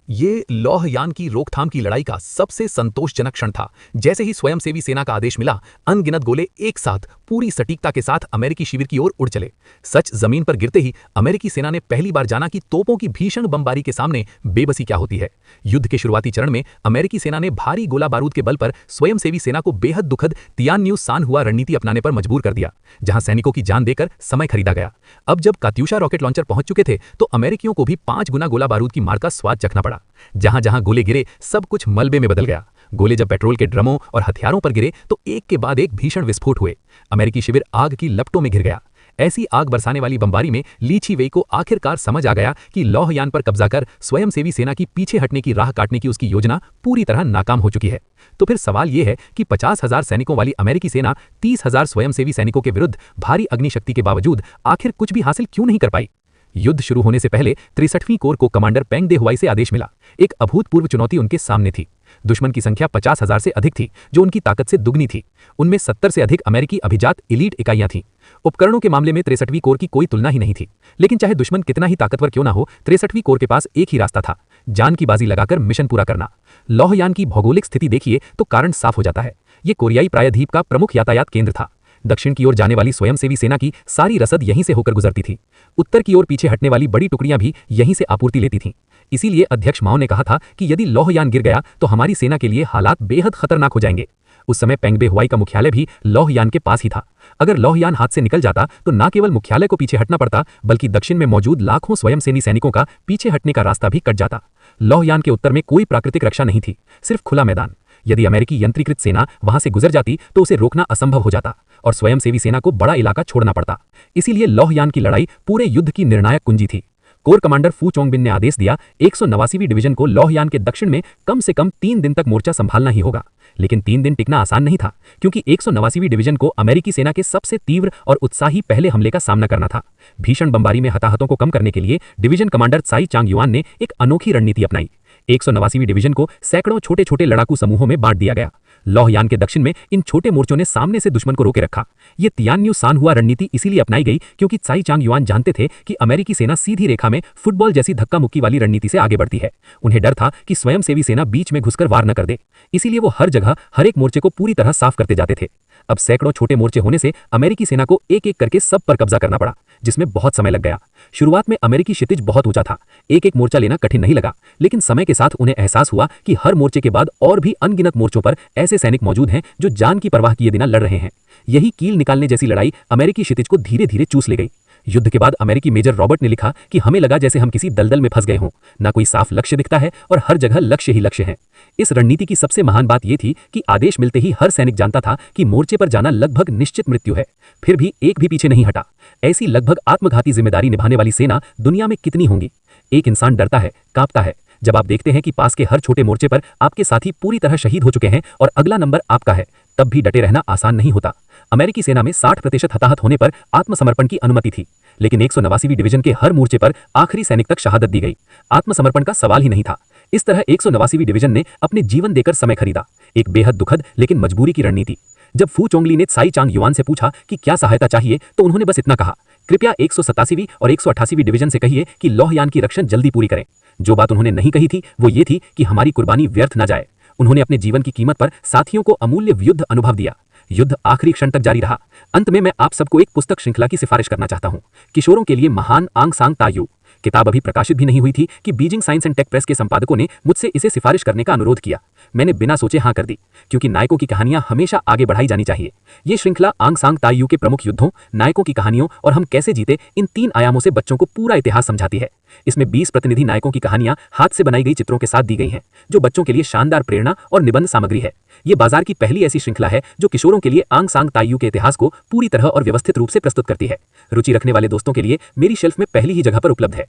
ये लौह यान की रोकथाम की लड़ाई का सबसे संतोषजनक क्षण था। जैसे ही स्वयंसेवी सेना का आदेश मिला, अनगिनत गोले एक साथ पूरी सटीकता के साथ अमेरिकी शिविर की ओर उड़ चले। सच जमीन पर गिरते ही अमेरिकी सेना ने पहली बार जाना कि तोपों की भीषण बमबारी के सामने बेबसी क्या होती है। युद्ध के शुरुआती चरण में अमेरिकी सेना ने भारी गोला बारूद के बल पर स्वयंसेवी सेना को बेहद दुखद तियान्यू सान हुआ रणनीति अपनाने पर मजबूर कर दिया, जहां सैनिकों की जान देकर समय खरीदा गया। अब जब कात्यूशा रॉकेट लॉन्चर पहुंच चुके थे तो अमेरिकियों को भी 5 गुना गोला बारूद की मार का स्वाद चखना पड़ा। जहां जहां गोले गिरे सब कुछ मलबे में बदल गया। गोले जब पेट्रोल के ड्रमों और हथियारों पर गिरे तो एक के बाद एक भीषण विस्फोट हुए। अमेरिकी शिविर आग की लपटों में घिर गया। ऐसी आग बरसाने वाली बमबारी में ली छी वेई को आखिरकार समझ आ गया कि लौहयान पर कब्जा कर स्वयंसेवी सेना की पीछे हटने की राह काटने की उसकी योजना पूरी तरह नाकाम हो चुकी है। तो फिर सवाल यह है कि 50,000 सैनिकों वाली अमेरिकी सेना 30,000 स्वयंसेवी सैनिकों के विरुद्ध भारी अग्निशक्ति के बावजूद आखिर कुछ भी हासिल क्यों नहीं कर पाई। युद्ध शुरू होने से पहले 63वीं कोर को कमांडर पेंग दे हुआई से आदेश मिला। एक अभूतपूर्व चुनौती उनके सामने थी। दुश्मन की संख्या 50,000 से अधिक थी, जो उनकी ताकत से दुगनी थी। उनमें 70 से अधिक अमेरिकी अभिजात एलीट इकाइयां थीं। उपकरणों के मामले में 63वीं कोर की कोई तुलना ही नहीं थी। लेकिन चाहे दुश्मन कितना ही ताकतवर क्यों ना हो, 63वीं कोर के पास एक ही रास्ता था, जान की बाजी लगाकर मिशन पूरा करना। लौहयान की भौगोलिक स्थिति देखिए तो कारण साफ हो जाता है। ये कोरियाई प्रायद्वीप का प्रमुख यातायात केंद्र था। दक्षिण की ओर जाने वाली स्वयंसेवी सेना की सारी रसद यहीं से होकर गुजरती थी। उत्तर की ओर पीछे हटने वाली बड़ी टुकड़ियां भी यहीं से आपूर्ति लेती थीं। इसीलिए अध्यक्ष माओ ने कहा था कि यदि लौहयान गिर गया तो हमारी सेना के लिए हालात बेहद खतरनाक हो जाएंगे। उस समय पेंग बे हुआई का मुख्यालय भी लौहयान के पास ही था। अगर लौहयान हाथ से निकल जाता तो न केवल मुख्यालय को पीछे हटना पड़ता, बल्कि दक्षिण में मौजूद लाखों स्वयंसेवी सैनिकों का पीछे हटने का रास्ता भी कट जाता। लौहयान के उत्तर में कोई प्राकृतिक रक्षा नहीं थी, सिर्फ खुला मैदान। यदि अमेरिकी यंत्रीकृत सेना वहां से गुजर जाती तो उसे रोकना असंभव हो जाता और स्वयंसेवी सेना को बड़ा इलाका छोड़ना पड़ता। इसीलिए लौहयान की लड़ाई पूरे युद्ध की निर्णायक कुंजी थी। कोर कमांडर फू चोंगबिन ने आदेश दिया, 189वीं डिवीजन को लौहयान के दक्षिण में कम से कम 3 दिन तक मोर्चा संभालना ही होगा। लेकिन 3 दिन टिकना आसान नहीं था, क्योंकि 189वीं डिवीजन को अमेरिकी सेना के सबसे तीव्र और उत्साही पहले हमले का सामना करना था। भीषण बमबारी में हताहतों को कम करने के लिए डिवीजन कमांडर त्साई चांग युआन ने एक अनोखी रणनीति अपनाई। 189वीं डिवीजन को सैकड़ों छोटे छोटे लड़ाकू समूहों में बांट दिया गया। लौहयान के दक्षिण में इन छोटे मोर्चों ने सामने से दुश्मन को रोके रखा। ये तियान्यू सान हुआ रणनीति इसीलिए अपनाई गई क्योंकि त्साई चांग युआन जानते थे कि अमेरिकी सेना सीधी रेखा में फुटबॉल जैसी धक्का मुक्की वाली रणनीति से आगे बढ़ती है। उन्हें डर था कि स्वयंसेवी सेना बीच में घुसकर वार न कर दे। इसीलिए वो हर जगह हर एक मोर्चे को पूरी तरह साफ करते जाते थे। अब सैकड़ों छोटे मोर्चे होने से अमेरिकी सेना को एक एक करके सब पर कब्जा करना पड़ा, जिसमें बहुत समय लग गया। शुरुआत में अमेरिकी क्षितिज बहुत ऊंचा था, एक एक मोर्चा लेना कठिन नहीं लगा। लेकिन समय के साथ उन्हें एहसास हुआ कि हर मोर्चे के बाद और भी अनगिनत मोर्चों पर ऐसे सैनिक मौजूद हैं जो जान की परवाह किए बिना लड़ रहे हैं। यही कील निकालने जैसी लड़ाई अमेरिकी क्षितिज को धीरे धीरे चूस ले गई। युद्ध के बाद अमेरिकी मेजर रॉबर्ट ने लिखा कि हमें लगा जैसे हम किसी दलदल में फंस गए हों। ना कोई साफ लक्ष्य दिखता है और हर जगह लक्ष्य ही लक्ष्य है। इस रणनीति की सबसे महान बात यह थी कि आदेश मिलते ही हर सैनिक जानता था कि मोर्चे पर जाना लगभग निश्चित मृत्यु है, फिर भी एक भी पीछे नहीं हटा। ऐसी लगभग आत्मघाती जिम्मेदारी निभाने वाली सेना दुनिया में कितनी होंगी। एक इंसान डरता है, कांपता है, जब आप देखते हैं कि पास के हर छोटे मोर्चे पर आपके साथी पूरी तरह शहीद हो चुके हैं और अगला नंबर आपका है, तब भी डटे रहना आसान नहीं होता। अमेरिकी सेना में 60% हताहत होने पर आत्मसमर्पण की अनुमति थी, लेकिन 189वीं डिवीजन के हर मोर्चे पर आखिरी सैनिक तक शहादत दी गई। आत्मसमर्पण का सवाल ही नहीं था। इस तरह 189वीं डिवीजन ने अपने जीवन देकर समय खरीदा, एक बेहद दुखद लेकिन मजबूरी की रणनीति। जब फू चोंगली ने त्साई चांग युआन से पूछा कि क्या सहायता चाहिए, तो उन्होंने बस इतना कहा, कृपया 187वीं और 188वीं डिवीजन से कहिए कि लौहयान की रक्षण जल्दी पूरी करें। जो बात उन्होंने नहीं कही थी वो ये थी कि हमारी कुर्बानी व्यर्थ न जाए। उन्होंने अपने जीवन की कीमत पर साथियों को अमूल्य युद्ध अनुभव दिया। युद्ध आखिरी क्षण तक जारी रहा। अंत में मैं आप सबको एक पुस्तक श्रृंखला की सिफारिश करना चाहता हूं, किशोरों के लिए महान आंग सांग तायू। किताब अभी प्रकाशित भी नहीं हुई थी कि Beijing science and tech press के संपादकों ने मुझसे इसे सिफारिश करने का अनुरोध किया। मैंने बिना सोचे हाँ कर दी, क्योंकि नायकों की कहानियां हमेशा आगे बढ़ाई जानी चाहिए। ये श्रृंखला आंग सांग तायू के प्रमुख युद्धों, नायकों की कहानियों और हम कैसे जीते, इन 3 आयामों से बच्चों को पूरा इतिहास समझाती है। इसमें 20 प्रतिनिधि नायकों की कहानियां हाथ से बनाई गई चित्रों के साथ दी गई हैं, जो बच्चों के लिए शानदार प्रेरणा और निबंध सामग्री है। ये बाजार की पहली ऐसी श्रृंखला है जो किशोरों के लिए आंग सांग तायू के इतिहास को पूरी तरह और व्यवस्थित रूप से प्रस्तुत करती है। रुचि रखने वाले दोस्तों के लिए मेरी शेल्फ में पहली ही जगह पर उपलब्ध है।